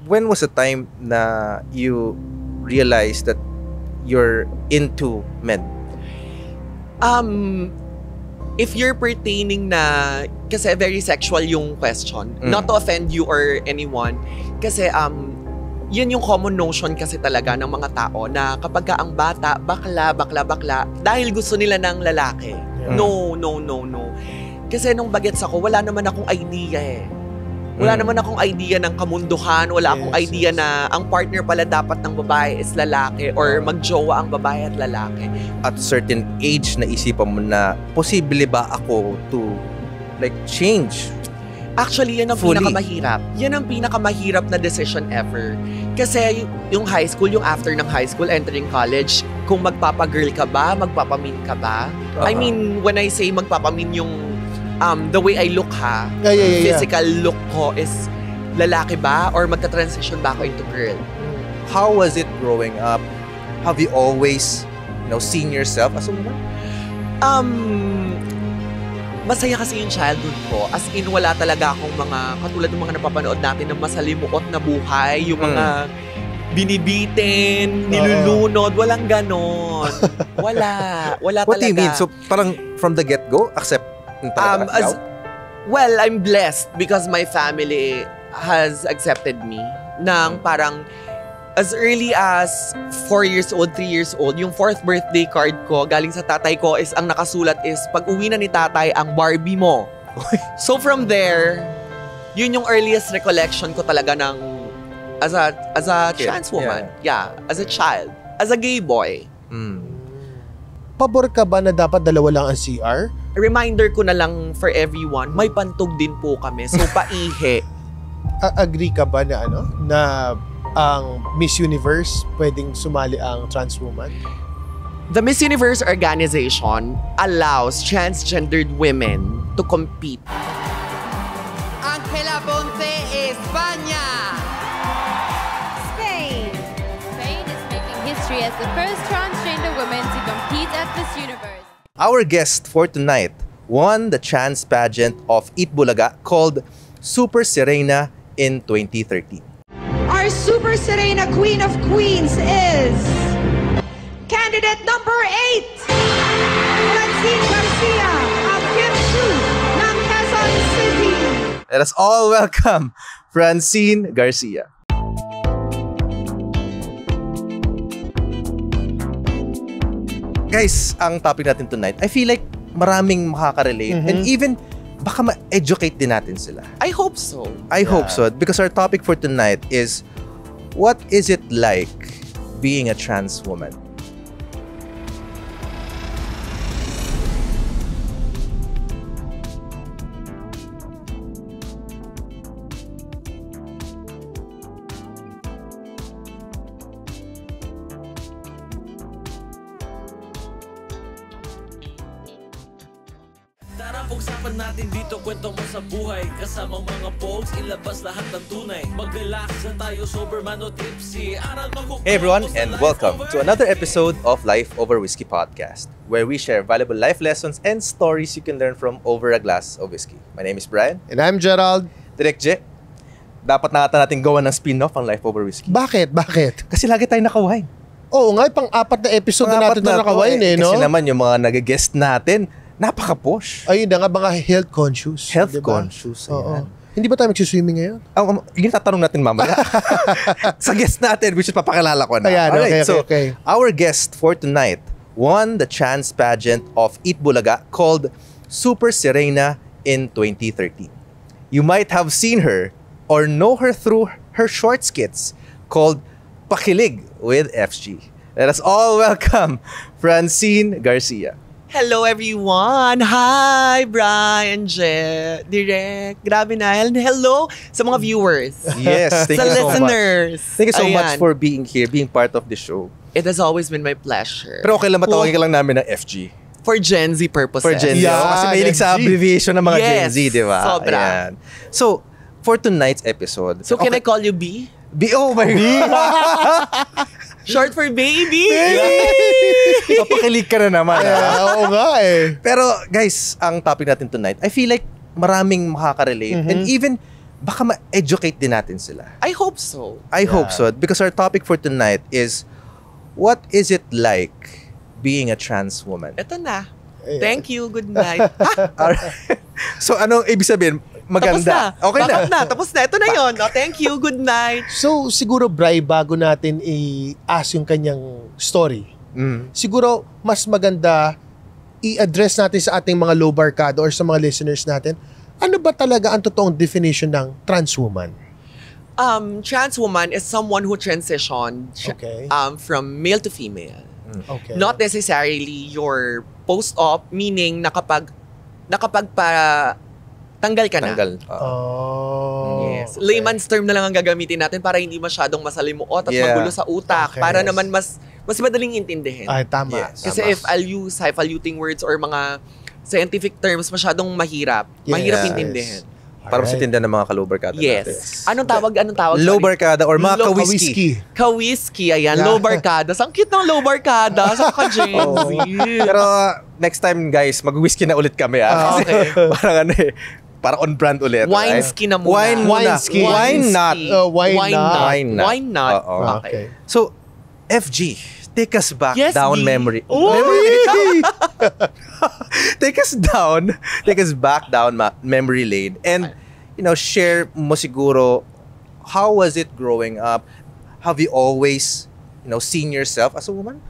when was the time na you realized that you're into men? If you're pertaining na, kasi very sexual yung question, not to offend you or anyone, kasi yun yung common notion kasi talaga ng mga tao na kapag ka ang bata, bakla, dahil gusto nila ng lalaki. No. Kasi nung bagets ako, wala naman akong idea eh. Wala naman akong idea ng kamunduhan, wala akong idea na ang partner pala dapat ng babae is lalaki or magjowa ang babae at lalaki. At certain age na isipan mo na posible ba ako to like change? Actually, yan ang fully pinakamahirap. Yan ang pinakamahirap na decision ever. Kasi yung high school, yung after ng high school, entering college, kung magpapagirl ka ba, magpapamin ka ba? I mean, when I say magpapamin yung the way I look physical look ko is lalaki ba or magta-transition ba ako into girl? How was it growing up? Have you always, seen yourself as a woman? Masaya kasi yung childhood ko. As in, wala talaga akong katulad ng mga napapanood natin na masalimuot na buhay, yung mga binibitin, nilulunod, walang ganon. Wala talaga. What do you mean? So, parang from the get-go, accept well, I'm blessed because my family has accepted me ng parang as early as 4 years old, 3 years old. Yung 4th birthday card ko galing sa tatay ko is ang nakasulat is pag uwi na ni tatay ang Barbie mo. So from there, yun yung earliest recollection ko talaga ng as a trans woman. Yeah, as a child, as a gay boy. Pabor ka ba na dapat dalawa lang ang CR? Reminder ko na lang for everyone, may pantog din po kami. So, paihi. Agree ka ba na na ang Miss Universe pwedeng sumali ang trans woman? The Miss Universe organization allows transgendered women to compete. Ángela Ponce, España. Spain is making history as the first transgender woman to compete at Miss Universe. Our guest for tonight won the trans pageant of Itbulaga called Super Sirena in 2013. Our Super Sirena Queen of Queens is candidate number 8, Francine Garcia of Kimsu ng Quezon City. Let us all welcome Francine Garcia. Guys, ang topic natin tonight, I feel like maraming makaka-relate and even baka ma-educate din natin sila. I hope so. I hope so because our topic for tonight is what is it like being a trans woman? Pag-usapan natin dito, kwento mo sa buhay. Kasamang mga pogs, ilabas lahat ng tunay. Mag-relax na tayo, sober man o tipsy. Hey everyone, and welcome to another episode of Life Over Whiskey Podcast, where we share valuable life lessons and stories you can learn from over a glass of whiskey. My name is Brian. And I'm Gerald. Direk J, dapat natin gawa ng spin-off ang Life Over Whiskey. Bakit? Kasi lagi tayo naka-wine. Oo nga, pang-4 na episode na natin na naka-wine no? Kasi naman yung mga nag-guest natin, napaka-posh. Ayun na nga, mga health conscious. Health conscious. Oo. Hindi ba tayo mag-swimming ngayon? Yung tatanong natin mamaya. Sa guest natin, which is papakilala ko na. Ayan, Alright, okay. Our guest for tonight won the trans pageant of Itbulaga called Super Sirena in 2013. You might have seen her or know her through her short skits called Pakilig with FG. Let us all welcome Francine Garcia. Hello everyone! Hi, Brian, Direk. Grabe na. Hello sa mga viewers. Yes, thank sa you so listeners. much. Thank you so much for being here, being part of the show. It has always been my pleasure. Pero okay lang matawagin ka lang namin ng FG. For Gen Z purposes. For Gen Z. Yeah, Kasi mahilig sa abbreviation ng mga Gen Z, di ba? Sobra. Ayan. So, for tonight's episode... So, can I call you B? B? Oh my God! Short for baby! Papakilig ka na naman. Oo nga eh. Pero guys, ang topic natin tonight, I feel like maraming makaka-relate and even baka ma-educate din natin sila. I hope so. I hope so. Because our topic for tonight is, what is it like being a trans woman? Ito na. Ayan. Thank you. Good night. Alright. So, anong ibig sabihin? Maganda. Tapos na. Okay na. Tapos na. Ito na yun. Oh, thank you. Good night. So, siguro, Bri, bago natin i-ask yung kanyang story, siguro, mas maganda i-address natin sa ating mga low barkada or sa mga listeners natin, ano ba talaga ang totoong definition ng trans woman? Trans woman is someone who transitioned Okay. from male to female. Okay. Not necessarily your post-op, meaning nakapagpa-tanggal ka na. Tanggal. Oh. Yes. okay. Layman's term na lang ang gagamitin natin para hindi masyadong masalimuot at Yeah. magulo sa utak. Okay. Para naman mas madaling intindihin. Ay, tama. Yes. Kasi Tama. if I'll use highfalutin words or mga scientific terms, masyadong mahirap. Mahirap Yes. intindihin. Para mas Alright. intindihan ng mga ka-low barkada natin. Yes. Anong tawag? Low Sorry. barkada or mga Low ka-whiskey. Ka-whiskey, ayan. Yeah. Low barkada. Ang cute ng low barkada. Sa ka-Gen Z. Pero next time guys, mag-whiskey na ulit kami. Kasi Okay. parang parang on brand ulit. Winesky na muna. Wine muna. Winesky. Wine not. Wine not. Wine not. Wine not. Oo. Okay. So, FG, take us back Yes, down D. memory. Oh! Take us back down memory lane and share mo siguro, how was it growing up? Have you always seen yourself as a woman?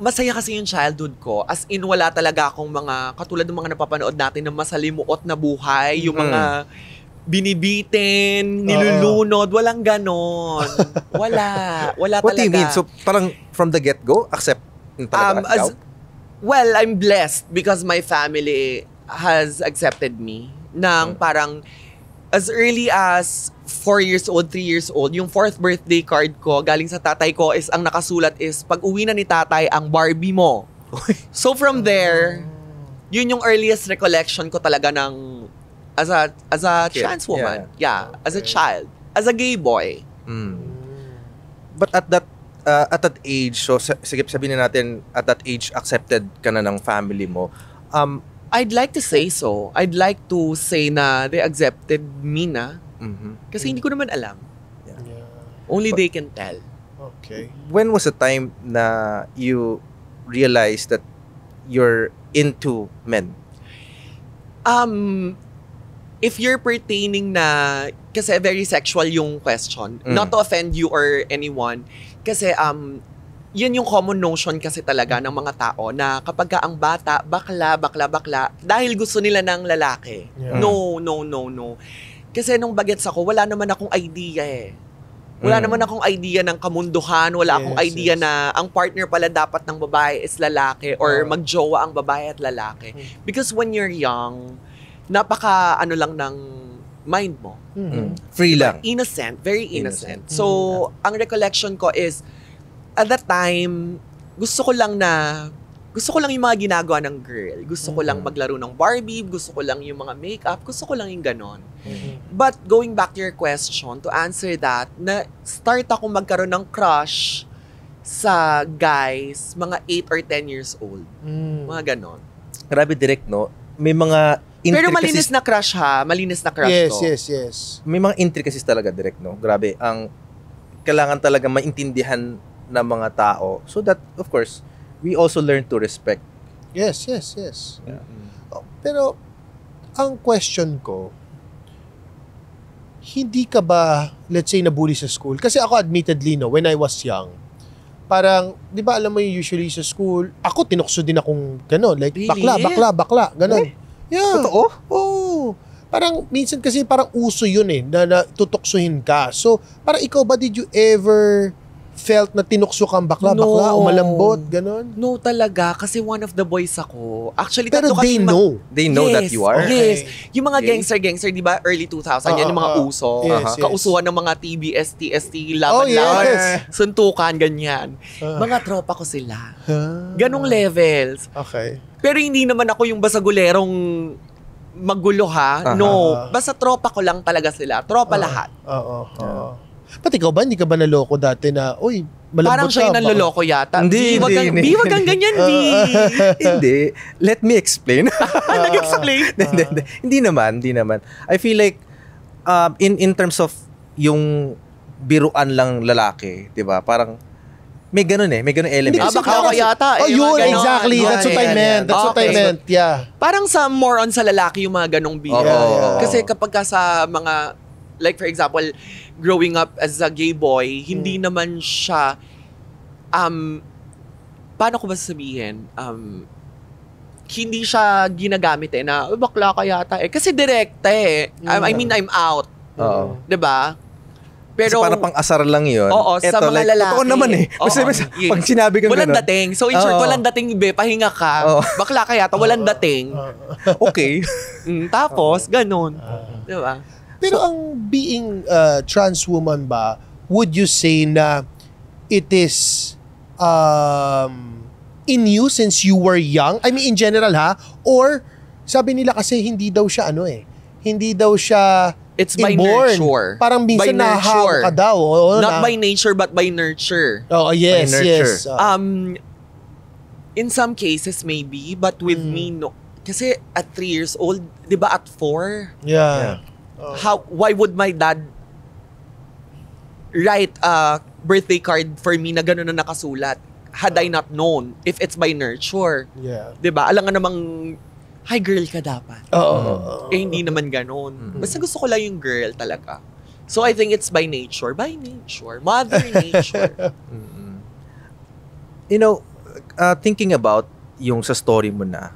Masaya kasi yung childhood ko. As in, wala talaga akong mga, katulad ng mga napapanood natin na masalimuot na buhay, yung mga binibitin, nilulunod, walang ganon. Wala What talaga. do you mean? So, parang from the get-go, accept talaga ikaw? Well, I'm blessed because my family has accepted me ng parang as early as 4 years old, 3 years old, yung 4th birthday card ko, galing sa tatay ko, is ang nakasulat is, pag uwi na ni tatay, ang Barbie mo. So from there, yun yung earliest recollection ko talaga ng as a Kid. trans woman. Yeah, as a child. As a gay boy. But at that age, so sige sabihin na natin, at that age, accepted ka na ng family mo. I'd like to say so. I'd like to say na they accepted me na. Kasi hindi ko naman alam. Yeah. Only they can tell. Okay. When was the time na you realized that you're into men? If you're pertaining na, kasi very sexual yung question, not to offend you or anyone, kasi yun yung common notion kasi talaga ng mga tao na kapag ka ang bata, bakla, dahil gusto nila ng lalaki. Yeah. No. Kasi nung bagets ako, wala naman akong idea eh. Wala naman akong idea ng kamunduhan, wala akong idea na ang partner pala dapat ng babae is lalaki or magjowa ang babae at lalaki. Because when you're young, napaka ano lang ng mind mo. Free lang. Innocent, very innocent. So, ang recollection ko is, at that time, gusto ko lang yung mga ginagawa ng girl. Gusto ko lang maglaro ng Barbie, gusto ko lang yung mga makeup, gusto ko lang yung ganon. But going back to your question, to answer that, start ako magkaroon ng crush sa guys, mga 8 or 10 years old. Mga ganon. Grabe direct, no? May mga Pero intricacies. malinis na crush ha. Malinis na crush Yes, to. yes. May mga intricacies talaga direct, no? Grabe. Kailangan talaga maintindihan ng mga tao so that, of course, we also learn to respect. Yes. Oh, pero, ang question ko, hindi ka ba, let's say, nabully sa school? Kasi ako, admittedly, no, when I was young, parang, di ba, alam mo yung usually sa school, ako, tinukso din akong gano'n. Like, Really? bakla, gano'n. Yeah. Totoo? Oo. Parang, minsan kasi parang uso yun na tutuksuhin ka. So, parang ikaw ba, did you ever felt na tinukso kang bakla, o malambot, gano'n? No talaga, kasi one of the boys ako. Actually, Pero tatlo they kasi know. They know that you are? Yes. Okay. Yung mga Okay. gangster, di ba, early 2000, yan yung mga uso. Yes, yes. Kausuhan ng mga TBS, TST, Oh, laban-laban, yes. suntukan, ganyan. Mga tropa ko sila. Ganong levels. Okay. Pero hindi naman ako yung basagulerong magulo ha. No. Basta tropa ko lang talaga sila. Tropa lahat. Oo. Pati ikaw ba, hindi ka ba naloko dati na, uy, Parang siya yung nanloloko yata. Hindi, Wag kang- hindi. B, wag kang ganyan, B. Hindi. Let me explain. Nag-explain. Hindi naman. I feel like in terms of yung biruan lang lalaki, 'di ba? Parang may ganun element. Hindi kasi baka yata. Oh, yung yun, mga ganon. exactly. That's what I meant. That's what I Okay. meant. Yeah. Parang sa more on sa lalaki yung mga ganong B. Oo. Yeah. Kasi kapag ka sa mga, like for example, growing up as a gay boy, hindi naman siya, paano ko ba sabihin? Hindi siya ginagamit na, bakla ka yata eh. Kasi direkta eh. I mean, I'm out. Oo. 'Di ba? Pero parang pang-asar lang 'yon. Oo, sa mga lalaki. Totoo naman eh. Oo, Kasi yes. pag sinabi kang walang gano'n, dating. So in short, Oo. walang dating, be, pahinga ka. Oo. Bakla ka yata, walang dating. okay. Tapos, ganun. Di ba? Pero ang being trans woman ba, would you say na it is in you since you were young? I mean, in general ha? Or sabi nila kasi hindi daw siya hindi daw siya It's by inborn. nurture. Parang minsan By nurture. nahahawa ka daw. Oo, Not by nature, but by nurture. Oh, yes, By nurture. yes. In some cases, maybe, but with me, no. Kasi at 3 years old, di ba at 4, Yeah. why would my dad write a birthday card for me na gano'n na nakasulat? Had I not known if it's by nurture. Yeah. Di ba? Alam nga namang, hi girl ka dapat. Oo. Eh, hindi naman gano'n. Basta gusto ko lang yung girl talaga. So, I think it's by nature. By nature. Mother nature. You know, thinking about yung sa story mo na,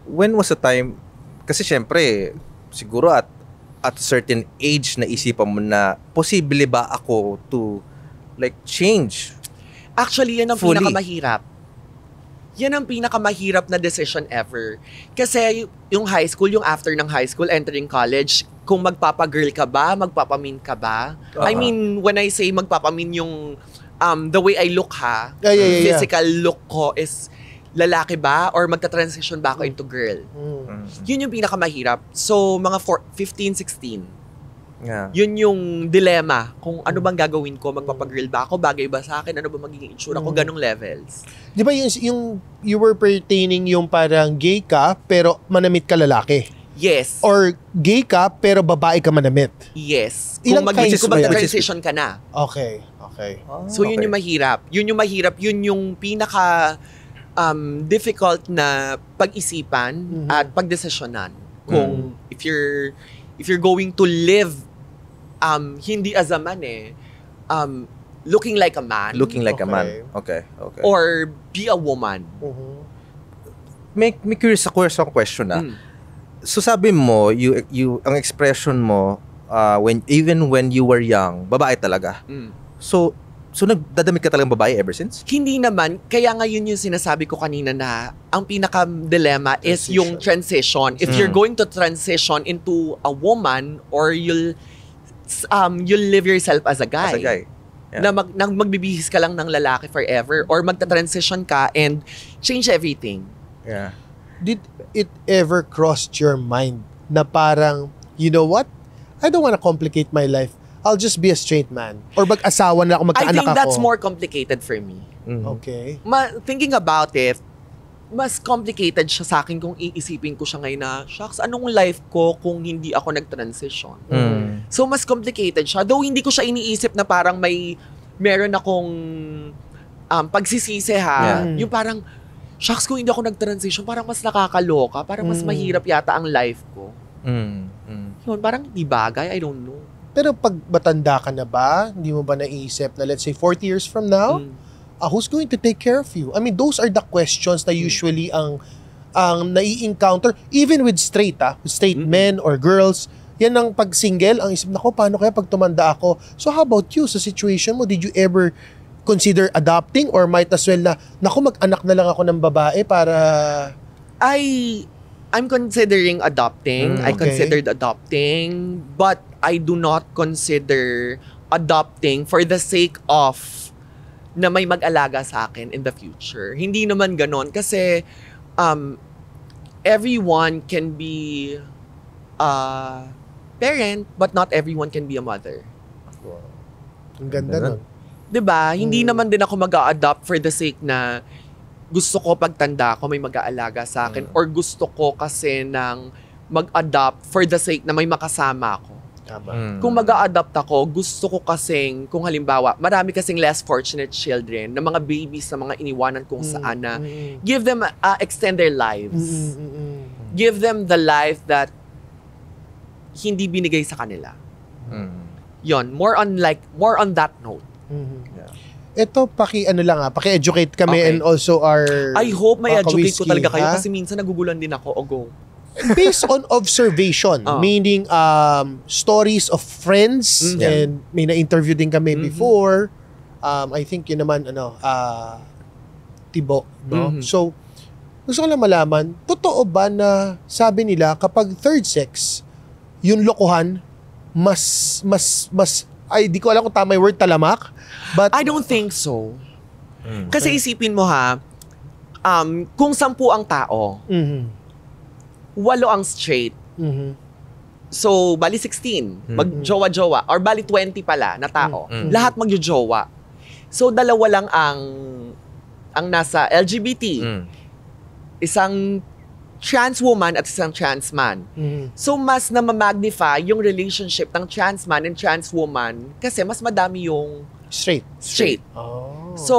when was the time, kasi syempre, siguro at certain age na isipan mo na, posible ba ako to like change? Actually, yan ang Fully. pinakamahirap. Yan ang pinakamahirap na decision ever. Kasi yung high school, yung after ng high school, entering college, kung magpapagirl ka ba, magpapamin ka ba? I mean, when I say magpapamin yung the way I look ha, Yeah. physical look ko is lalaki ba or magta-transition ba ako into girl? Yun yung pinakamahirap. So, mga 15, 16. Yeah. Yun yung dilemma. Kung ano bang gagawin ko, magpapagirl ba ako, bagay ba sa akin, ano ba magiging itsura ko, ganong levels. Di ba yung you were pertaining yung parang gay ka pero manamit ka lalaki? Yes. Or gay ka pero babae ka manamit? Yes. Ilang Kung kinds ba yan? mag-transition ka na. Okay. So, yun yung mahirap. Yun yung pinaka difficult na pag-isipan at pagdesisyonan. Kung if you're going to live hindi as a man looking like a man. Looking like a man. Okay. Okay. Or be a woman. May curious ako sa question na. So sabi mo, you ang expression mo even when you were young, babae talaga. So nagdadamit ka talagang babae ever since? Hindi naman. Kaya nga yun yung sinasabi ko kanina na ang pinaka-dilemma is yung transition. If you're going to transition into a woman or you'll live yourself as a guy. As a guy. Na Yeah. magbibihis ka lang ng lalaki forever or magta-transition ka and change everything. Yeah. Did it ever cross your mind na parang, you know what? I don't want to complicate my life. I'll just be a straight man. Or mag-asawa na ako, I magkaanak think that's ako. more complicated for me. Okay. Thinking about it, mas complicated siya sa akin kung iisipin ko siya ngayon na, shucks, anong life ko kung hindi ako nag-transition? So, mas complicated siya. Though hindi ko siya iniisip na parang meron akong pagsisisi ha. Yung parang, shucks, kung hindi ako nag-transition, parang mas nakakaloka. Parang mas mahirap yata ang life ko. Yun, parang di bagay. I don't know. Pero pag matanda ka na ba, hindi mo ba naisip na let's say 40 years from now, who's going to take care of you? I mean, those are the questions na usually ang nai-encounter even with straight men or girls. Yan ang pag single, ang isip nako, paano kaya pag tumanda ako? So how about you sa situation mo? Did you ever consider adopting or might as well na naku, mag-anak na lang ako ng babae para I'm considering adopting. I Okay. considered adopting, but I do not consider adopting for the sake of na may mag-alaga sa akin in the future. Hindi naman ganon kasi everyone can be a parent, but not everyone can be a mother. ang ganda nun. 'Diba? Hindi naman din ako mag-a-adopt for the sake na gusto ko pagtanda ko may mag-aalaga sa akin or gusto ko kasi ng mag-adopt for the sake na may makasama ako. Tama. Kung mag-a-adopt ako, gusto ko kasing, kung halimbawa, marami kasing less fortunate children, na mga babies na mga iniwanan kung saan na, give them, extend their lives. Give them the life that hindi binigay sa kanila. Yon, more on that note. Ito, paki-educate kami Okay. and also our I hope may educate ko Kawiski, talaga kayo ha? kasi minsan nagugulan din ako. O go. Based on observation, Oh. meaning stories of friends, and may na-interview din kami before. I think yun naman, Tibo. No? So, gusto ko lang malaman, totoo ba na sabi nila kapag third sex, yung lokohan, di ko alam kung tama yung word, talamak, but I don't think so. Kasi isipin mo ha, kung 10 ang tao, 8 ang straight, so bali 16, mag-jowa-jowa, or bali 20 pala na tao, lahat magjo-jowa. So dalawa lang ang nasa LGBT. Isang trans woman at isang trans man. So mas na ma-magnify yung relationship ng trans man and trans woman kasi mas madami yung straight. Oh. So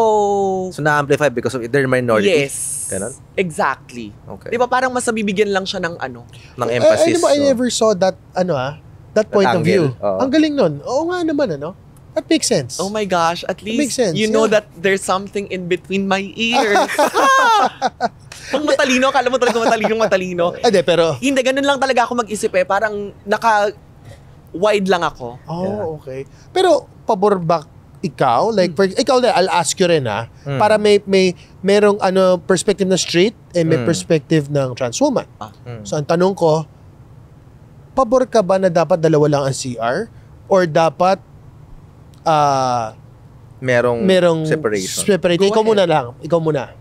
na-amplify because of their minority? yes. Ganon? Exactly. Okay. Di ba parang mas nabibigyan lang siya ng Ng emphasis. I never saw that, that point of view. angle. Oo. Ang galing nun. Oo nga naman, That makes sense. Oh my gosh, at It makes least sense, you know yeah. that there's something in between my ears. Pag matalino, kala mo talaga matalino. Hindi, pero... Hindi, ganun lang talaga ako mag-isip Parang naka-wide lang ako. Oh, okay. Pero, pabor ba ikaw? Like, ikaw na, I'll ask you rin, para merong perspective na straight and may perspective ng trans woman. So, ang tanong ko, pabor ka ba na dapat dalawa lang ang CR? Or dapat merong separation. separate? Ikaw muna lang. Ikaw muna.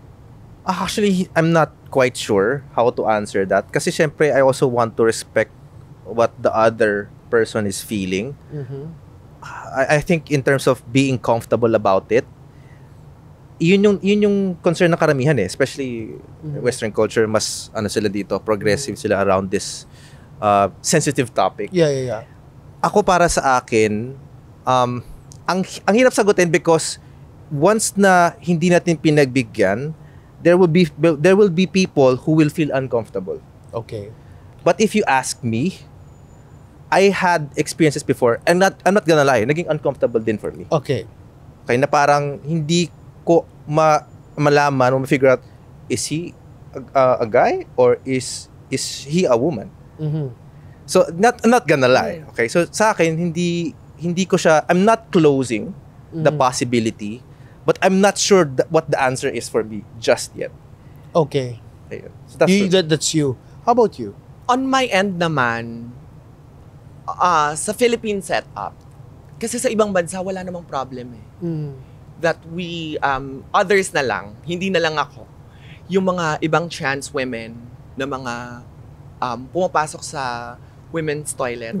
Actually, I'm not quite sure how to answer that. Kasi syempre, I also want to respect what the other person is feeling. I think in terms of being comfortable about it, yun yung concern ng karamihan especially Western culture, mas sila dito, progressive sila around this sensitive topic. Yeah. Ako para sa akin, ang hirap sagutin because once na hindi natin pinagbigyan, there will be people who will feel uncomfortable. Okay. But if you ask me, I had experiences before, and I'm not gonna lie, naging uncomfortable din for me. Okay. Kaya na parang hindi ko malaman o ma-figure out, is he a guy or is he a woman? So not gonna lie. Okay? So sa akin hindi ko siya, I'm not closing the possibility, but I'm not sure what the answer is for me just yet. Okay. Ayun. So That's you. How about you? On my end naman, sa Philippine setup, kasi sa ibang bansa, wala namang problem That we, others na lang, hindi na lang ako, yung mga ibang trans women na mga pumapasok sa women's toilet,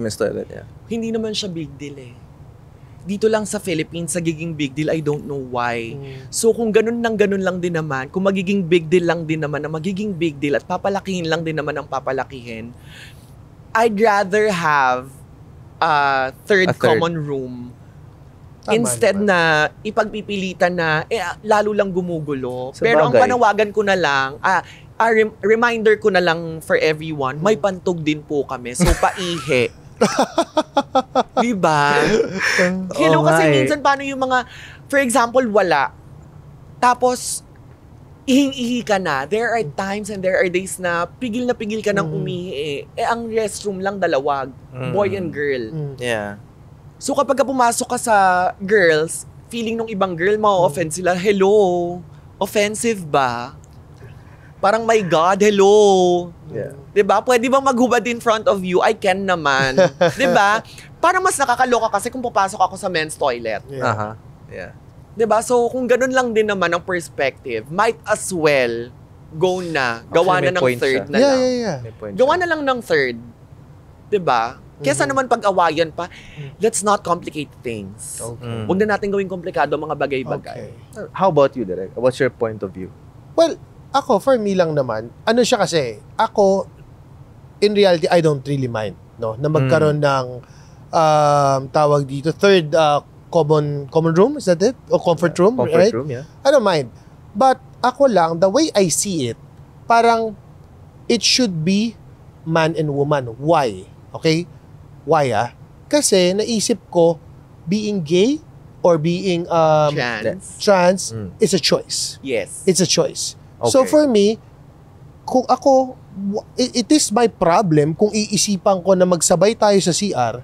yeah. hindi naman siya big deal Dito lang sa Philippines, nagiging big deal, I don't know why. So kung ganun lang din naman, kung magiging big deal lang din naman na magiging big deal at papalakihin lang din naman ang papalakihin, I'd rather have a third common room instead na ipagpipilitan na lalo lang gumugulo. Pero ang panawagan ko na lang, reminder ko na lang for everyone, may pantog din po kami. So paihi. Diba? Hello, kasi minsan paano yung mga, for example, wala. Tapos, ihing-ihi ka na. There are times and there are days na pigil ka ng umihi ang restroom lang dalawa, boy and girl. Yeah. So kapag pumasok ka sa girls, feeling nung ibang girl, ma-offend sila, hello, offensive ba? Parang, my God, hello. Yeah. Diba? Pwede bang maghubad in front of you? I can naman. Diba? Parang mas nakakaloka kasi kung papasok ako sa men's toilet. Yeah. Yeah. Diba? So, kung ganun lang din naman ang perspective, might as well go na. Gawa Actually, na ng may point third siya. na lang. Yeah. May point Gawa siya. na lang ng third. Diba? Kesa naman pag-awayan pa, let's not complicate things. Okay. Huwag na natin gawing komplikado ang mga bagay-bagay. Okay. How about you, Derek? What's your point of view? Well, ako, for me lang naman, ano siya kasi, ako, in reality, I don't really mind, no? Na magkaroon ng, tawag dito, third common room, is that it? O comfort room, Comfort right? room, yeah. I don't mind. But ako lang, the way I see it, parang it should be man and woman. Why? Okay? Why Kasi naisip ko, being gay or being trans is a choice. Yes. It's a choice. Okay. So for me, kung ako, it is my problem kung iisipan ko na magsabay tayo sa CR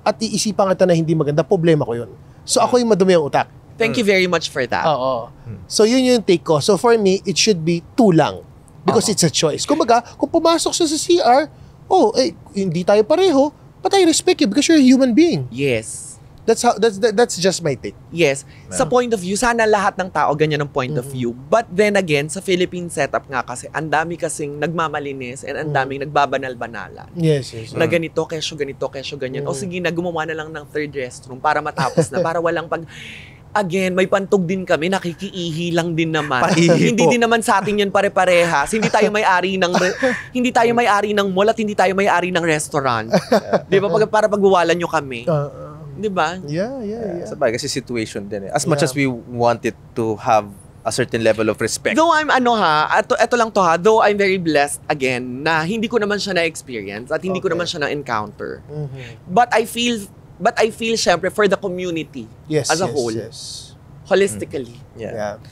at iisipan kita na hindi maganda, problema ko yun. So ako yung madumi ang utak. Thank you very much for that. Oo. So yun yung take ko. So for me, it should be 2 lang. Because it's a choice. Kumbaga, kung pumasok siya sa CR, hindi tayo pareho, but I respect you because you're a human being. Yes. That's just my take. Yes. Sa point of view, sana lahat ng tao ganyan ang point of view. But then again, sa Philippine setup nga kasi, ang dami kasing nagmamalinis and ang daming nagbabanal-banalan. Yes. Na ganito, kesyo ganyan. O sige na, gumawa na lang ng third restroom para matapos na, para walang Again, may pantog din kami, nakikiihi lang din naman. Hindi din naman sa atin yan pare-parehas. Hindi tayo may-ari ng mall at hindi tayo may-ari ng restaurant. 'Di ba? Para pagwawalan nyo kami. 'Di ba? Yeah. Sabay, kasi situation din eh. As much as we want it to have a certain level of respect. Though I'm ito lang to though I'm very blessed again na hindi ko naman siya na-experience at hindi ko naman siya na-encounter. But I feel syempre for the community as a whole. Yes. Holistically. Yeah.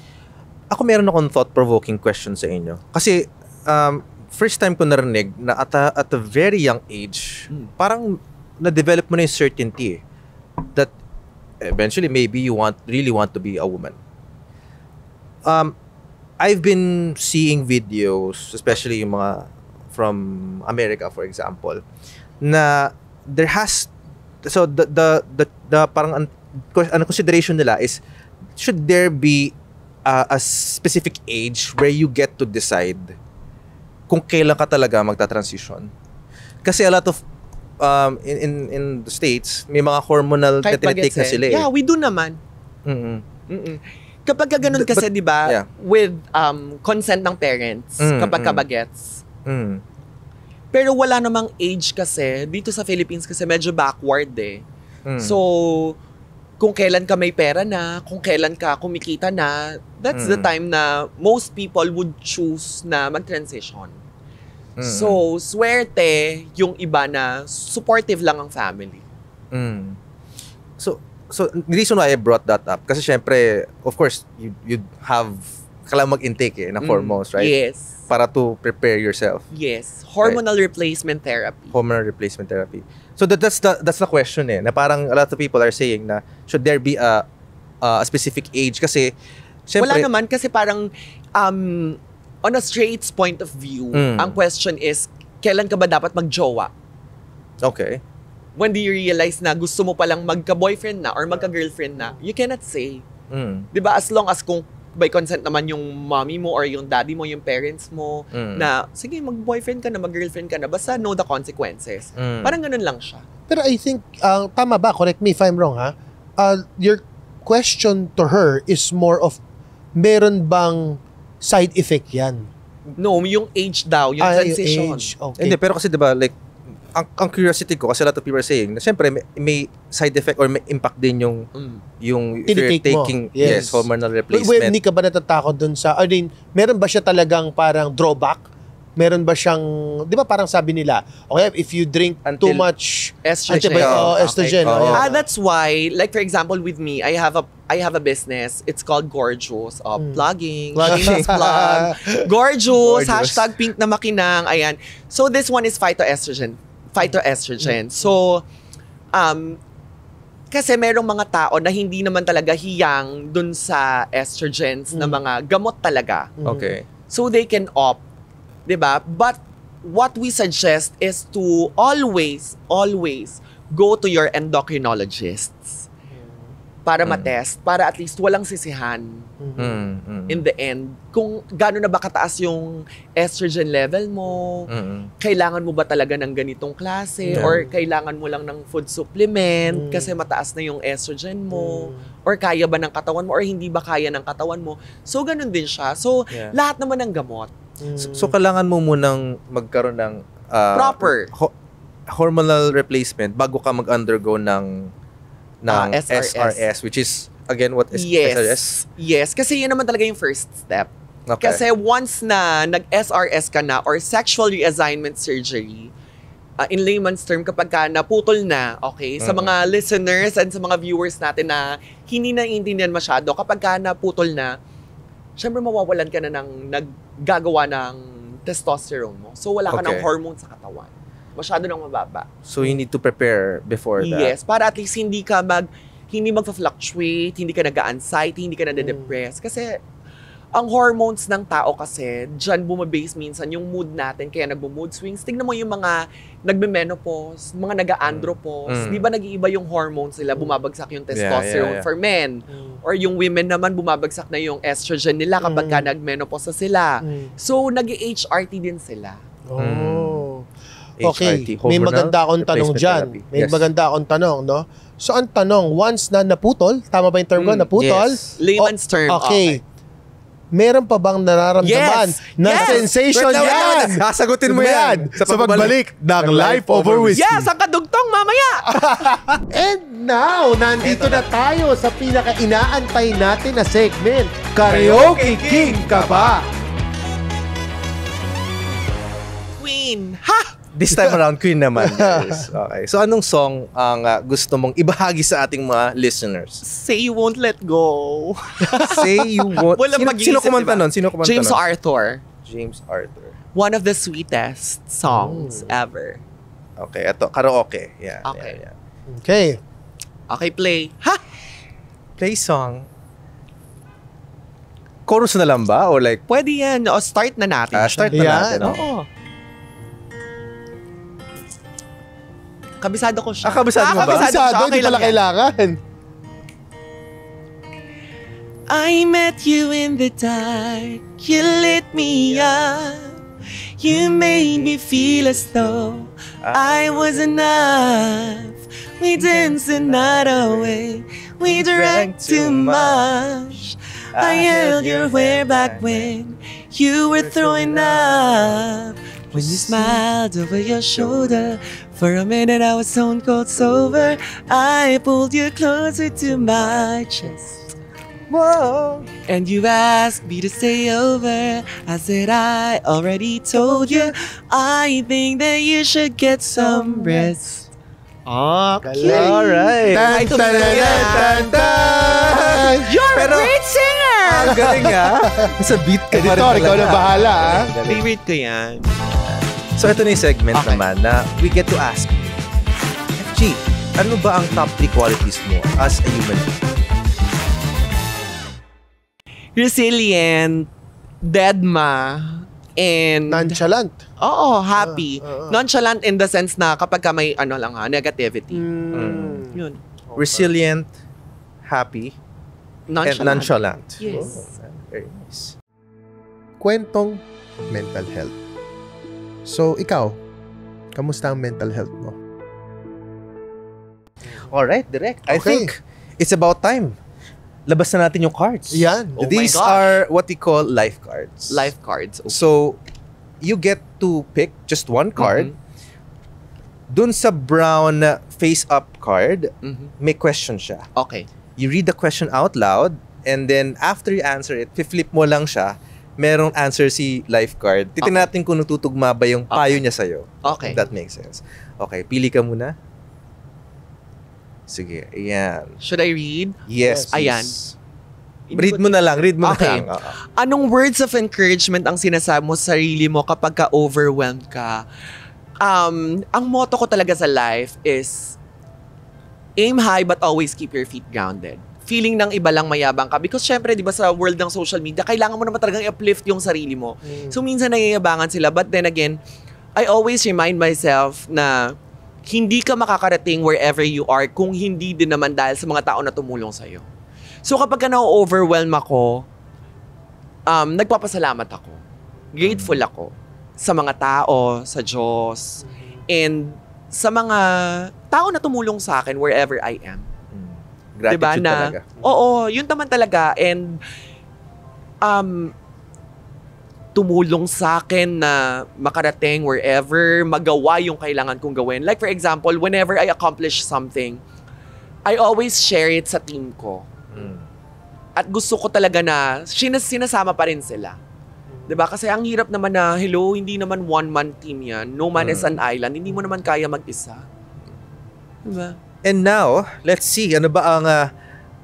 Ako meron akong thought-provoking question sa inyo. Kasi first time ko narinig na at a very young age, parang na-develop mo na yung certainty that eventually maybe you really want to be a woman. I've been seeing videos, especially yung mga from America, for example, na there has the parang consideration nila is, should there be a specific age where you get to decide kung kailan ka talaga magta-transition? Kasi a lot of in the States, may mga hormonal na tinitake na sila eh. Yeah, we do naman. Kapag ganun kasi, di ba, with consent ng parents, kapag kabagets. Pero wala namang age kasi, dito sa Philippines kasi medyo backward eh. So, kung kailan ka may pera na, kung kailan ka kumikita na, that's the time na most people would choose na mag-transition. So, swerte yung iba na supportive lang ang family. So the reason why I brought that up, kasi syempre, of course, you'd have, kailangan mag-intake na foremost, right? Yes. Para to prepare yourself. Yes. Hormonal replacement therapy. Hormonal replacement therapy. So that's the question na parang a lot of people are saying na should there be a specific age kasi syempre, wala naman kasi parang on a straight point of view, ang question is kailan ka ba dapat magjowa? Okay. When do you realize na gusto mo palang magka-boyfriend na or magka-girlfriend na? You cannot say. 'Di ba? As long as kung by consent naman yung mommy mo or yung daddy mo, yung parents mo, na, sige, mag-boyfriend ka na, mag-girlfriend ka na, basta know the consequences. Parang ganun lang siya. Pero I think, tama ba? Correct me if I'm wrong, ha? Your question to her is more of, meron bang side effect yan? No, yung age daw, yung transition. Yung age. Okay. Hindi, pero kasi diba, like, ang curiosity ko, kasi a lot of people are saying na syempre may side effect or may impact din yung if you're taking hormonal replacement. Hindi ka ba natatakot dun sa, meron ba siya talagang parang drawback? Meron ba siyang, di ba parang sabi nila, okay, if you drink too much estrogen. Estrogen. Okay. That's why, like for example with me, I have a business. It's called Gorgeous. Plugging. Shameless plug. Gorgeous. Hashtag pink na makinang. Ayan. So this one is phytoestrogen. So, kasi merong mga tao na hindi naman talaga hiyang dun sa estrogens na mga gamot talaga. Okay. So they can opt, 'di ba? But what we suggest is to always go to your endocrinologists. para matest, para at least walang sisihan in the end. Kung gano'n na ba kataas yung estrogen level mo, kailangan mo ba talaga ng ganitong klase, or kailangan mo lang ng food supplement kasi mataas na yung estrogen mo, or kaya ba ng katawan mo, or hindi ba kaya ng katawan mo. So, ganun din siya. So, lahat naman ng gamot. So, kailangan mo munang magkaroon ng Proper. Hormonal replacement bago ka mag-undergo ng SRS, which is, again, what is SRS? Yes, kasi yun naman talaga yung first step. Okay. Kasi once na nag-SRS ka na or sexual reassignment surgery, in layman's term, kapag ka naputol na, okay, sa mga listeners and sa mga viewers natin na hindi naiintindihan masyado, kapag ka naputol na, syempre mawawalan ka na ng naggagawa ng testosterone mo. So wala ka ng hormone sa katawan. Masyado nang mababa. So you need to prepare before that. Yes, para at least hindi magfa-fluctuate, hindi ka nag-anxiety, hindi ka nade-depress. Kasi ang hormones ng tao kasi, dyan bumabase minsan yung mood natin, kaya nagbo-mood swings. Tingnan mo yung mga nagme-menopause, mga nag-andropause. Di ba nag-iiba yung hormones nila, bumabagsak yung testosterone for men. Or yung women naman, bumabagsak na yung estrogen nila kapag ka nag-menopause na sila. So, nag-HRT din sila. Okay, HRT, may hormonal maganda akong tanong replacement dyan. therapy. May maganda akong tanong, no? So, ang tanong, once na naputol, tama ba yung term ko? Naputol? Yes. Layman's term. Okay. Meron pa bang nararamdaman na sensation yan? Sasagutin mo yan sa pagbalik ng Life Over Whiskey. Yes, ang kadugtong mamaya! And now, nandito na tayo sa pinaka-inaantay natin na segment. Karaoke King ka ba? Queen! Ha! This time around, Queen naman. Guys. Okay. So, anong song ang gusto mong ibahagi sa ating mga listeners? Say You Won't Let Go. Say You Won't... Walang Sino mag-iisip, kumanta diba? nun? Sino kumanta James nun? Arthur. James Arthur. One of the sweetest songs ever. Okay, ito. Karaoke. Yeah. Okay. Yeah. Okay. Okay, play. Ha! Play song. Chorus na lang ba? Or like... Pwede yan. O, start na natin. start na natin. No? Oo. Kabisado ko siya. Kabisado mo ba? Kabisado, hindi pala kailangan. I met you in the dark. You lit me up. You made me feel as though I was enough. We danced the night away. We drank too much. I held your hair back when you were throwing up. When you smiled over your shoulder, for a minute I was stone cold sober. I pulled you closer to my chest. Whoa. And you asked me to stay over. I said I already told you. I think that you should get some rest. Okay. Alright. Tan, tan, tan, tan, tan. You're a great singer! Ang galing Sa beat ka pa rin Editor, ikaw na bahala. Favorite ko yan. So ito na yung segment naman na we get to ask you, FG, ano ba ang top 3 qualities mo as a human being? Resilient, deadma, and... Nonchalant. Oo, happy. Nonchalant in the sense na kapag ka may negativity. Yun. Resilient, happy, and nonchalant. Yes. Very nice. Kwentong mental health. So, ikaw, kamusta ang mental health mo? Alright, direct. I Okay. think it's about time. Labas na natin yung cards. Yan. Oh my These gosh. are what we call life cards. Life cards. Okay. So, you get to pick just one card. Dun sa brown face-up card, may question siya. Okay. You read the question out loud, and then after you answer it, flip mo lang siya, merong answer si life card. Titignan natin kung natutugma ba yung payo niya sa'yo. Okay. If that makes sense. Okay, pili ka muna. Sige, ayan. Should I read? Yes, please. Ayan. Read mo na lang, read mo Okay. na lang. Anong words of encouragement ang sinasabi mo sa sarili mo kapag ka-overwhelmed ka? Ang motto ko talaga sa life is aim high but always keep your feet grounded. Feeling ng iba lang mayabang ka. Because syempre, di ba sa world ng social media, kailangan mo naman talagang i-uplift yung sarili mo. So minsan nangiyabangan sila. But then again, I always remind myself na hindi ka makakarating wherever you are kung hindi din naman dahil sa mga tao na tumulong sa'yo. So kapag ka na-overwhelm ako, nagpapasalamat ako. Grateful ako sa mga tao, sa Diyos, and sa mga tao na tumulong sa akin wherever I am. Gratitude talaga. Oo, yun naman talaga. And tumulong sa akin na makarating wherever, magawa yung kailangan kong gawin. Like for example, whenever I accomplish something, I always share it sa team ko. At gusto ko talaga na sinasama pa rin sila. 'Di ba? Kasi ang hirap naman na, hello, hindi naman one-man team yan. No man is an island. Hindi mo naman kaya mag-isa. 'Di ba? And now, let's see, ano ba ang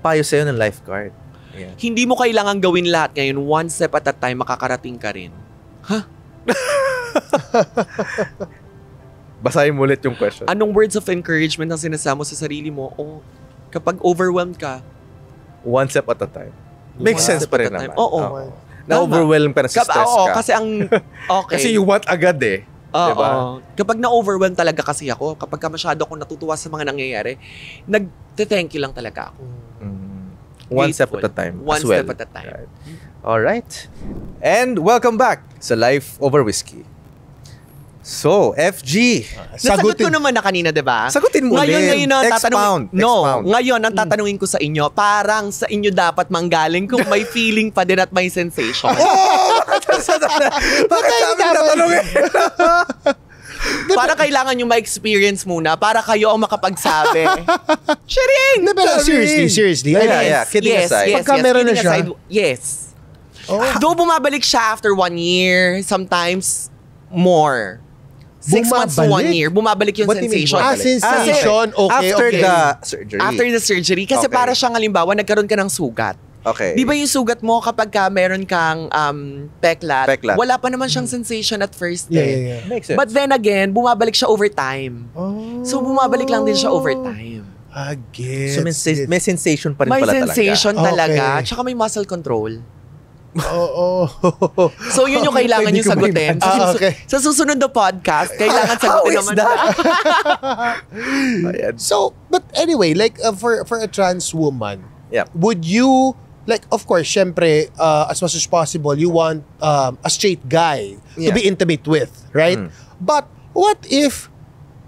payo sa'yo ng lifeguard? Ayan. Hindi mo kailangan gawin lahat ngayon. One step at a time, makakarating ka rin. Basahin mo ulit yung question. Anong words of encouragement ang sinasama mo sa sarili mo? Kapag overwhelmed ka, one step at a time. Makes sense pa rin naman. Oo. Na-overwhelm ka na sa stress ka. Kasi ang... Okay. Kasi you want agad eh. Diba? Kapag na-overwhelm talaga kasi ako, kapag masyado akong natutuwa sa mga nangyayari, nag-thank you lang talaga ako. One step at a time. One step at a time. Right. Alright. And welcome back sa Life Over Whiskey. So, FG. Nasagot ko naman na kanina, diba? Sagutin mo ngayon na Expound. Ngayon, ang tatanungin ko sa inyo, parang sa inyo dapat manggaling kung may feeling pa din at may sensation. Bakit sa amin tatanungin? Para kailangan nyo ma-experience muna para kayo ang makapagsabi. Sharing! Pero seriously. Yeah. Kidding aside. Pagka meron na siya. Yes. Though bumabalik siya after 1 year, sometimes more. 6 months to 1 year, bumabalik yung What do you mean, sensation. Sensation, okay. After the surgery. After the surgery. Kasi Okay. para siyang halimbawa, nagkaroon ka ng sugat. Okay. Di ba yung sugat mo kapag ka meron kang peklat, Peklat. wala pa naman siyang sensation at first. Yeah. Makes sense. But then again, bumabalik siya over time. So bumabalik lang din siya over time. Gets. So may sensation pa rin May pala talaga. sensation talaga. Okay. Tsaka may muscle control. Oo. So yun yung kailangan Hindi yung ko sagutin. ma-imagine. Okay. Sa susunod na podcast, kailangan sagutin naman. Ayan. So, but anyway, like for a trans woman, Yeah. would you, like, of course, syempre, as much as possible, you want a straight guy to Yeah. be intimate with, right? But what if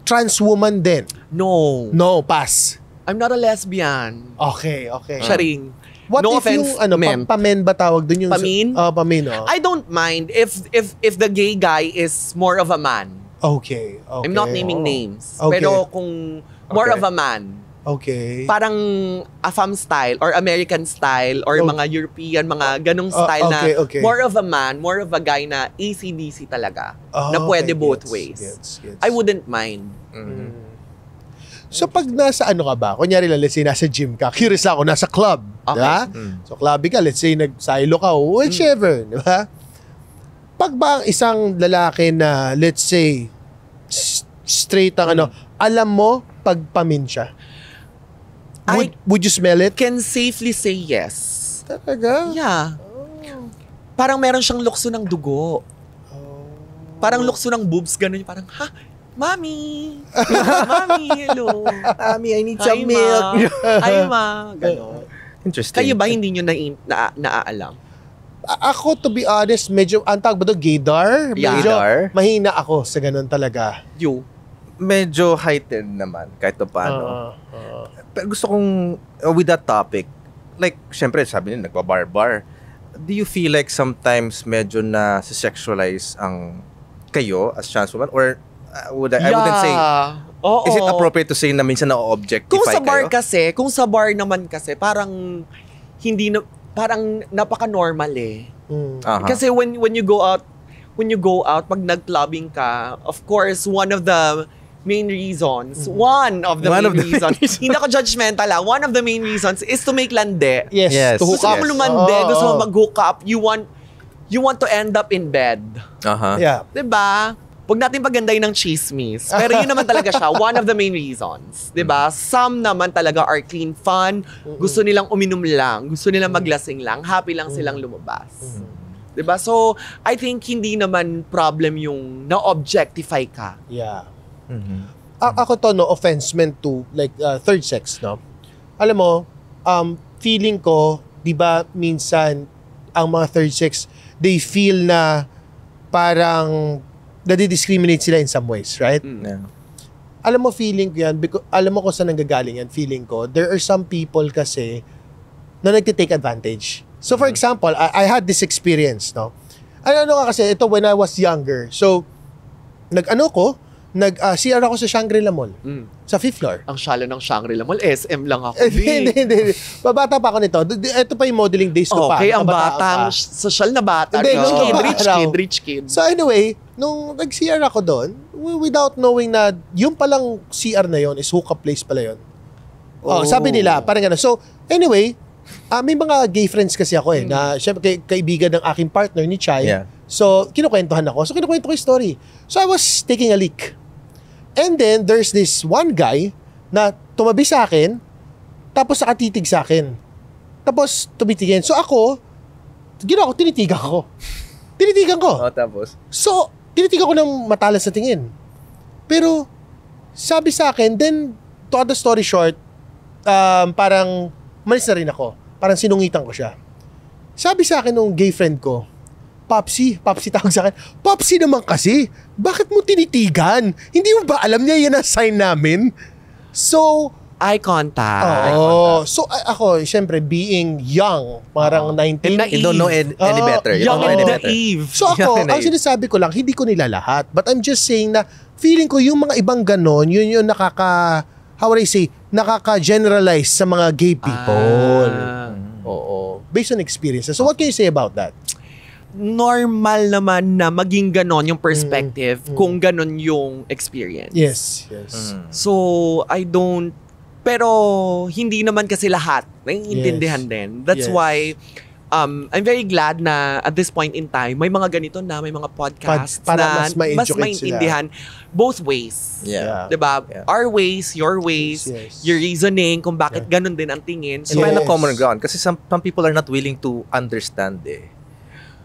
trans woman din? No. No, pass. I'm not a lesbian. Okay. Sharing. What No if offense, yung ma'am. pamen ba tawag dun yung Pamin? Pamin. I don't mind if the gay guy is more of a man. Okay. I'm not naming names. Okay. Pero kung more Okay. of a man, Okay. parang AFAM style or American style or mga European, mga ganong style na okay. more of a man, more of a guy na AC/DC talaga. Na pwede both ways. Gets. I wouldn't mind. So pag nasa ano ka ba? Kunyari lang, let's say nasa gym ka. Curious lang ako, nasa club. Okay. Diba? So clubby ka, let's say nag-silo ka, whichever. Diba? Pag ba ang isang lalaki na, let's say, straight ang alam mo, pag pamin siya, would you smell it? Can safely say yes. Talaga? Yeah. Parang meron siyang lukso ng dugo. Parang lukso ng boobs, ganun. Parang, Mami! Mami, hello! Mami, I need Hi, some milk. Hi, ma! Ganon. Interesting. Kayo ba hindi nyo naaalam? Ako, to be honest, medyo, ang tawag ba doon, gaydar? Yeah. Medyo Gaydar? mahina ako sa ganun talaga. You. Medyo heightened naman, kahit pa paano. Pero gusto kong, with that topic, like, syempre, sabi niyo, nagbabar-bar. Do you feel like sometimes medyo na sexualize ang kayo as trans woman? Or I wouldn't say, Oo. is it appropriate to say na minsan na-objectify Kung sa bar kayo? kung sa bar naman kasi, parang hindi na, parang napaka-normal eh. Aha. Kasi when you go out, pag nag-clubbing ka, of course, one of the main reasons, hindi ako judgmental one of the main reasons is to make lande. Yes. To hook Gusto up. mo lumande, Oo. gusto mo mag-hook up, you want to end up in bed. Aha. Yeah. Diba? Huwag natin pagandahin ng chismis. Pero yun naman talaga siya, one of the main reasons. Diba? Some naman talaga are clean fun. Gusto nilang uminom lang. Gusto nilang maglasing lang. Happy lang silang lumabas. Diba? So, I think hindi naman problem yung na-objectify ka. Yeah. ako to, no offense meant to like third sex, no. Alam mo, feeling ko, 'di ba, minsan ang mga third sex, they feel na parang nadi-discriminate sila in some ways, right? Yeah. Alam mo, feeling ko yan, because, alam mo kung saan nanggagaling yan, feeling ko, there are some people kasi na nagtitake advantage. So for example, I had this experience, no? Ano nga kasi, ito when I was younger. So, CR ako sa Shangri-La Mall. Sa 5th floor. Ang shala ng Shangri-La Mall, SM lang ako. Hindi. Babata pa ako nito. Ito pa yung modeling days ko pa. Okay, ang Kabataan batang, social na bata. Hindi, Rich kid. So anyway, nung nag-CR ako doon, without knowing na yung palang CR na yon is hookah place pala yon. Sabi nila, parang gano'n. So anyway, may mga gay friends kasi ako na syempre kaibigan ng aking partner ni Chai. Yeah. So kinukwentuhan ako. So kinukwento ko yung story. So I was taking a leak. And then there's this one guy na tumabi sa akin, tapos nakatitig sa akin. Tapos tumitingin. So ako, tinitigan ko. Tapos? So, tinitigan ko ng matalas na tingin. Pero, sabi sa akin, then, to cut the story short, parang malis na rin ako. Parang sinungitan ko siya. Sabi sa akin nung gay friend ko, Popsi tawag sa akin, Popsi naman kasi, bakit mo tinitigan? Hindi mo ba alam niya yan ang sign namin? So, eye contact. So, ako, syempre, being young, parang 19. You don't know any better. Young and don't know any better. naive. So ako, ang sinasabi ko lang, hindi ko nila lahat. But I'm just saying na, feeling ko yung mga ibang ganon, yun yung nakaka-generalize sa mga gay people. Oo. Based on experiences. So what can you say about that? Normal naman na maging ganon yung perspective kung ganon yung experience. Yes. So, pero hindi naman kasi lahat naiintindihan din. That's why I'm very glad na at this point in time, may mga ganito na, may mga podcasts para na mas maintindihan both ways. Yeah. Diba? Yeah. Our ways, your ways, your reasoning, kung bakit ganon din ang tingin. So, find a common ground. Kasi some people are not willing to understand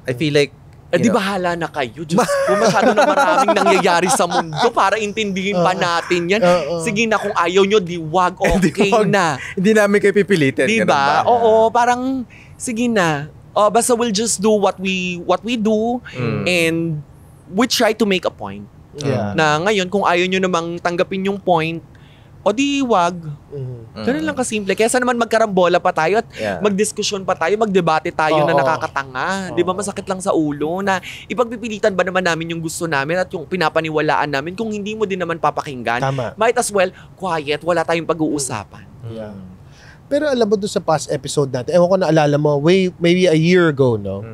I feel like, di bahala na kayo. Diyos ko, masyado na maraming nangyayari sa mundo para intindihin pa natin yan. Sige na, kung ayaw nyo, wag, okay na. Hindi namin kayo pipilitin. Diba? Oo, parang, sige na. Basta we'll just do what we do and we try to make a point. Yeah. Na ngayon, kung ayaw nyo namang tanggapin yung point, di wag. Ganun lang kasimple. Kaya saan naman magkarambola pa tayo at magdiskusyon pa tayo, magdebate tayo na nakakatanga. Di ba masakit lang sa ulo na ipagpipilitan ba naman namin yung gusto namin at yung pinapaniwalaan namin kung hindi mo din naman papakinggan. Tama. Might as well, quiet, wala tayong pag-uusapan. Yeah. Pero alam mo doon sa past episode natin, ewan ko na alala mo, maybe a year ago, no?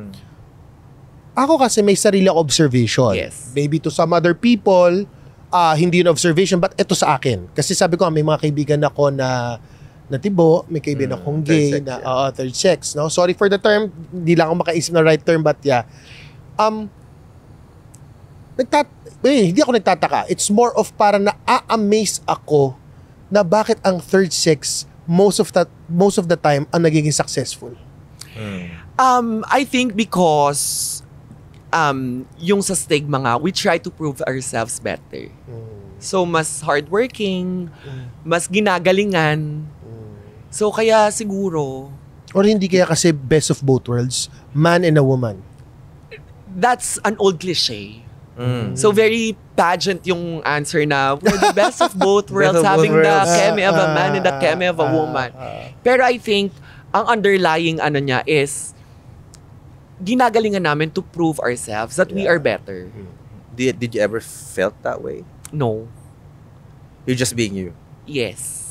Ako kasi may sarili akong observation. Yes. Maybe to some other people, hindi yun observation, but ito sa akin. Kasi sabi ko, may mga kaibigan ako na tibo, may kaibigan akong gay, third sex, no? Sorry for the term, hindi lang ako makaisip na right term, but yeah. Hindi ako nagtataka. It's more of parang na-amaze ako na bakit ang third sex most of the time ang nagiging successful. I think because yung sa stigma nga, we try to prove ourselves better. So, mas hardworking, mas ginagalingan. So, kaya siguro... Or hindi kaya kasi best of both worlds, man and a woman. That's an old cliche. So, very pageant yung answer na we're the best of both worlds, having the keme of a man and the keme of a woman. Pero I think, ang underlying niya is ginagalingan namin to prove ourselves that we are better. Did you ever felt that way? No. You're just being you? Yes.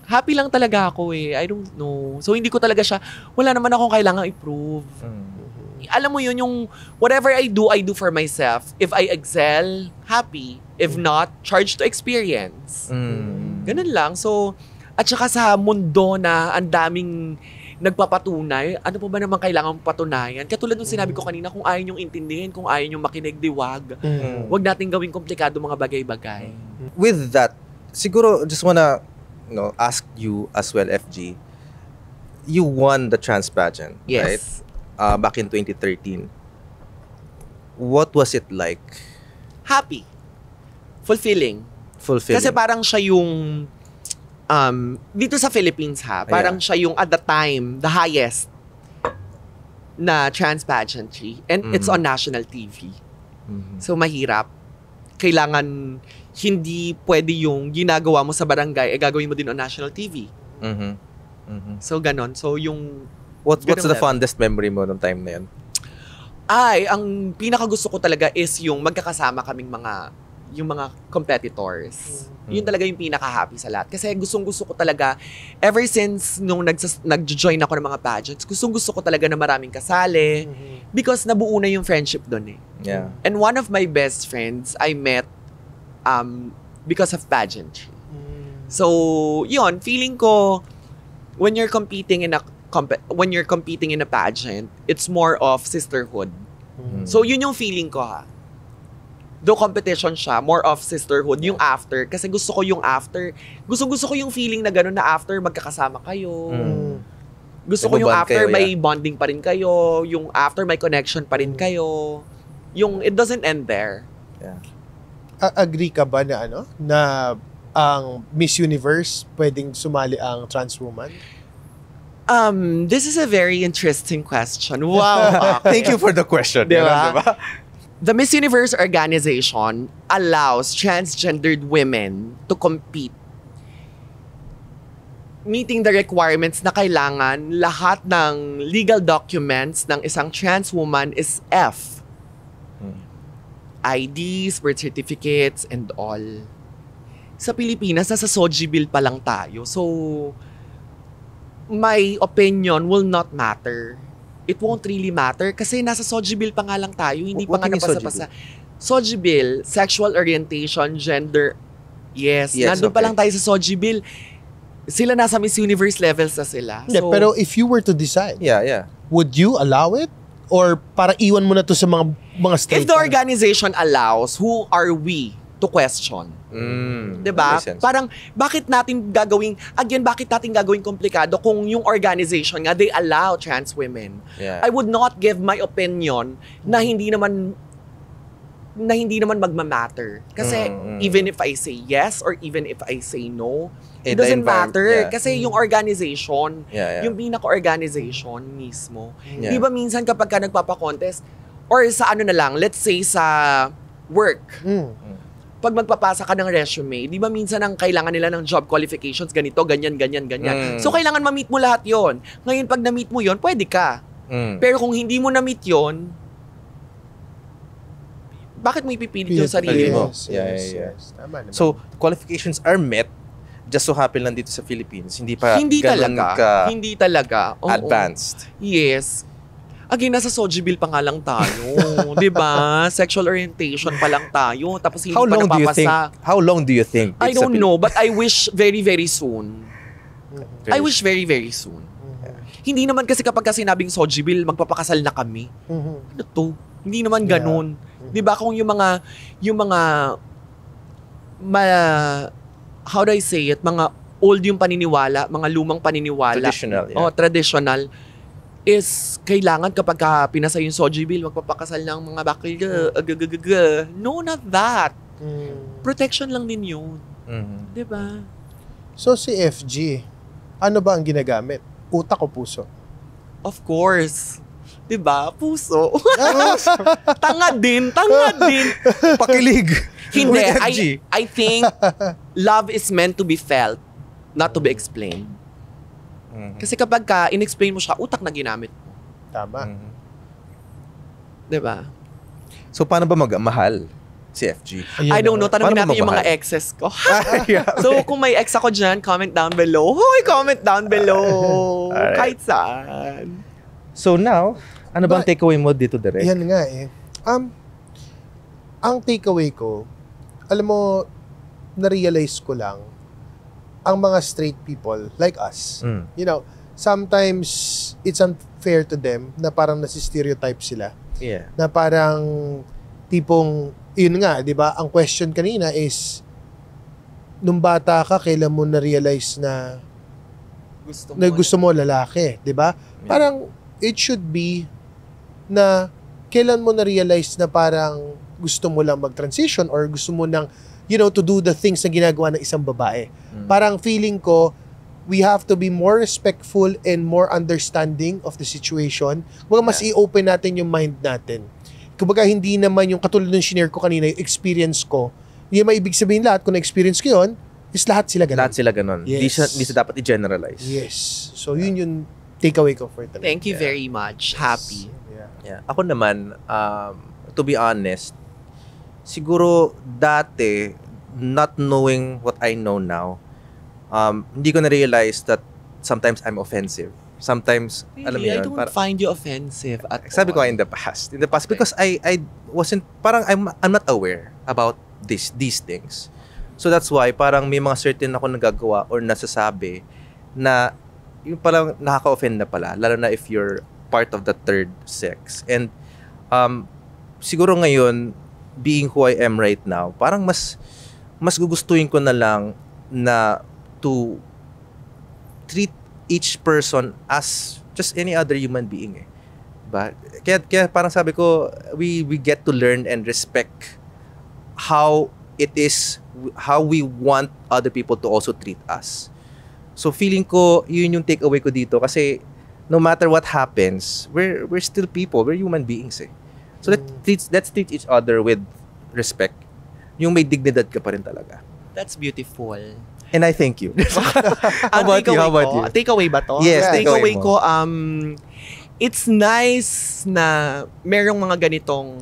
Happy lang talaga ako I don't know. So, hindi ko talaga siya, wala naman akong kailangang i-prove. Alam mo yun, yung whatever I do for myself. If I excel, happy. If not, charge to experience. Ganun lang. So, at saka sa mundo na ang daming nagpapatunay, ano pa ba naman kailangan patunayan? Katulad nung sinabi ko kanina, kung ayaw nyong intindihin, kung ayaw nyong makinig, diwag. Huwag natin gawing komplikado mga bagay-bagay. With that, siguro just wanna ask you as well, FG. You won the trans pageant, right? Back in 2013. What was it like? Happy. Fulfilling. fulfilling. Kasi parang siya yung dito sa Philippines parang siya yung at the time the highest na trans pageantry and it's on national TV. So mahirap. Kailangan hindi pwede yung ginagawa mo sa barangay gagawin mo din on national TV. So ganon. So yung what's the fondest memory mo nung time na yun? Ang pinaka gusto ko talaga is yung magkakasama kaming yung mga competitors. Yun talaga yung pinaka-happy sa lahat. Kasi gustong-gusto ko talaga, ever since nung nag-join ako ng mga pageants, gustong-gusto ko talaga na maraming kasali because nabuo na yung friendship doon eh. Yeah. And one of my best friends I met because of pageantry. So, yun, feeling ko when you're competing in a pageant, it's more of sisterhood. So, yun yung feeling ko Though competition siya, more of sisterhood. Yung after, kasi gusto ko yung after. Gusto ko yung feeling na gano'n na after magkakasama kayo. Gusto ko yung after kayo, may bonding pa rin kayo. Yung after may connection pa rin kayo. Yung it doesn't end there. Yeah. Agree ka ba na na ang Miss Universe pwedeng sumali ang trans woman? This is a very interesting question. Wow. Thank you for the question. Diba? Diba? The Miss Universe organization allows transgendered women to compete, meeting the requirements na kailangan lahat ng legal documents ng isang trans woman is F. IDs, birth certificates, and all. Sa Pilipinas, nasa SOGI bill pa lang tayo. So, my opinion will not matter. It won't really matter kasi nasa SOGI bill pa nga lang tayo, hindi pa nga napasa-pasa. SOGI bill, sexual orientation, gender, yes nandun pa lang tayo sa SOGI bill. Sila nasa Miss Universe levels na sila. Yeah, So, pero if you were to decide, Yeah. would you allow it? Or para iwan mo na to sa mga straight? if the organization allows, who are we to question? Diba? Makes sense. Parang, bakit natin gagawing komplikado kung yung organization nga, they allow trans women? Yeah. I would not give my opinion na hindi naman magma-matter. Kasi even if I say yes or even if I say no, it The doesn't matter. yeah. Kasi yung organization, Yeah. yung pinaka-organization mismo. Yeah. Di ba minsan kapag ka nagpapa-contest, or sa ano na lang, let's say sa work, pag magpapasa ka ng resume, di ba minsan ang kailangan nila ng job qualifications, ganito, ganyan. So, kailangan ma-meet mo lahat yon. Ngayon, pag na-meet mo yon, pwede ka. Pero kung hindi mo na-meet yon, bakit mo ipipilit yung sarili mo? Yes. Tama naman. So, qualifications are met. Just so happen lang dito sa Philippines. Hindi pa Hindi ganun talaga. Hindi talaga. Oo. advanced. Yes. Again, nasa SOGI bill pa nga lang tayo. Di ba? Sexual orientation pa lang tayo. Tapos hindi How pa long do you think? napapasa. How long do you think? I don't know, but I wish very, very soon. I wish very, very soon. Hindi naman kasi kapag sinabing SOGI bill, magpapakasal na kami. Ano to? Hindi naman ganun. Di ba kung yung mga how do I say it? Mga old yung paniniwala, mga lumang paniniwala. Traditional, yeah. Traditional. Is kailangan kapag pinasa yung SOGI bill, magpapakasal ng mga bakla. No, not that. Protection lang din yun. Di ba? So si FG, ano ba ang ginagamit? Utak o puso? Of course. Di ba? Puso. Tanga din. Pakilig. Hindi. With FG. I think love is meant to be felt, not to be explained. Kasi kapag in-explain mo siya, utak na ginamit mo. Tama. Diba? So, paano ba magmahal si FG? Ayun I don't know. na. Tanongin Paano natin yung mga magmahal? exes ko. Yeah. So, kung may ex ako dyan, comment down below. Hoy, comment down below. Alright. Kahit saan. So now, ano bang takeaway mo dito, Direk? Yan nga eh. Ang takeaway ko, alam mo, na-realize ko lang, ang mga straight people like us, you know, sometimes it's unfair to them na parang nasi-stereotype sila. Yeah. Na parang tipong, yun nga, di ba? Ang question kanina is, nung bata ka, kailan mo na-realize na gusto mo lalaki, di ba? Yeah. Parang, it should be na kailan mo na-realize na parang gusto mo lang mag-transition or gusto mo nang to do the things na ginagawa ng isang babae. Parang feeling ko, we have to be more respectful and more understanding of the situation. Kumbaga, mas i-open natin yung mind natin. Kumbaga, hindi naman yung katulad ng shinare ko kanina, yung experience ko. Hindi maibig sabihin lahat, kung na-experience ko yun, is lahat sila ganun. Lahat sila ganun. Yes. Hindi siya dapat i-generalize. Yes. So, yun yung takeaway ko for tonight. Thank you very much. Happy. Yeah. Ako naman, to be honest, siguro dati, not knowing what I know now, hindi ko na-realize that sometimes I'm offensive. Sometimes, alam mo Really, yun, I don't find you offensive at sabi ko all. in the past, because I wasn't, parang I'm not aware about these things. So that's why parang may mga certain ako nagagawa or nasasabi na yung parang nakaka-offend na pala, lalo na if you're part of the third sex. And siguro ngayon, being who I am right now, parang mas gugustuhin ko na lang na to treat each person as just any other human being. Diba? Kaya parang sabi ko, we get to learn and respect how it is, how we want other people to also treat us. So feeling ko, yun yung takeaway ko dito kasi no matter what happens, we're still people, we're human beings eh. So let's treat each other with respect. Yung may dignidad ka pa rin talaga. That's beautiful. And I thank you. How about you? Takeaway ba to? Yes, takeaway takeaway ko, it's nice na merong mga ganitong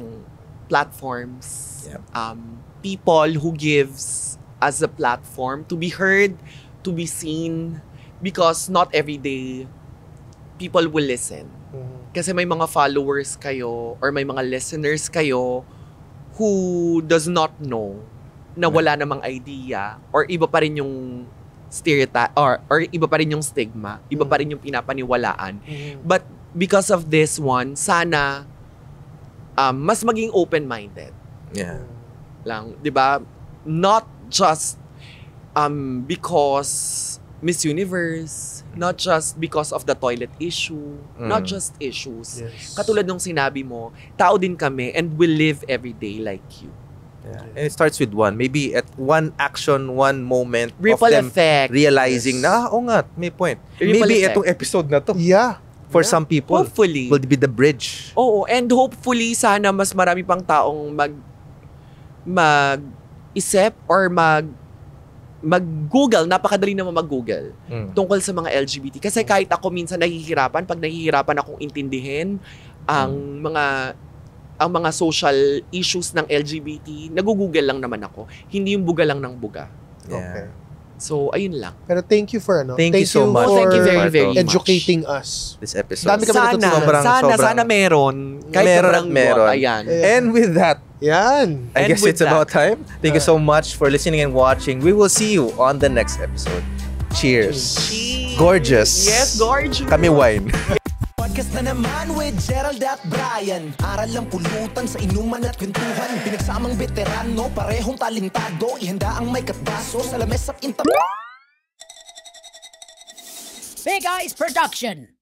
platforms. Yeah. People who gives us a platform to be heard, to be seen, because not every day people will listen. Kasi may mga followers kayo or may mga listeners kayo who does not know na wala namang idea or iba pa rin yung stereotype or iba pa rin yung stigma, iba pa rin yung pinapaniwalaan. But because of this one, sana mas maging open-minded. Yeah. Lang, 'di ba? Not just because Miss Universe, not just because of the toilet issue, not just issues. Yes. Katulad nung sinabi mo, tao din kami and we live every day like you. Yeah. And it starts with one. Maybe at one action, one moment Ripple of them effect. realizing na, oo nga, may point. Ripple Maybe effect. itong episode na to, Yeah. for some people, Hopefully. will be the bridge. Oo, and hopefully sana mas marami pang taong mag-isip or mag-Google, napakadali naman mag-Google tungkol sa mga LGBT. Kasi kahit ako minsan nahihirapan, pag nahihirapan akong intindihin ang mga social issues ng LGBT, nag-Google lang naman ako. Hindi yung buga lang ng buga. Okay. So, ayun lang. Pero thank you for Thank you so much. for Thank you very, very much. educating us. This episode. Dami kami natutunan. Sana meron. Kahit Meron. meron. Ayan. And with that, Yan. I And guess with it's about time. Thank you so much for listening and watching. We will see you on the next episode. Cheers. Gorgeous. Yes, gorgeous. Kami wine. Podcast na naman with Gerald at Brian. Aral ang pulutan sa inuman at kwentuhan. Pinagsamang veterano, parehong talentado. Ihanda ang may katbaso sa lames at inta. Big Eyes Production.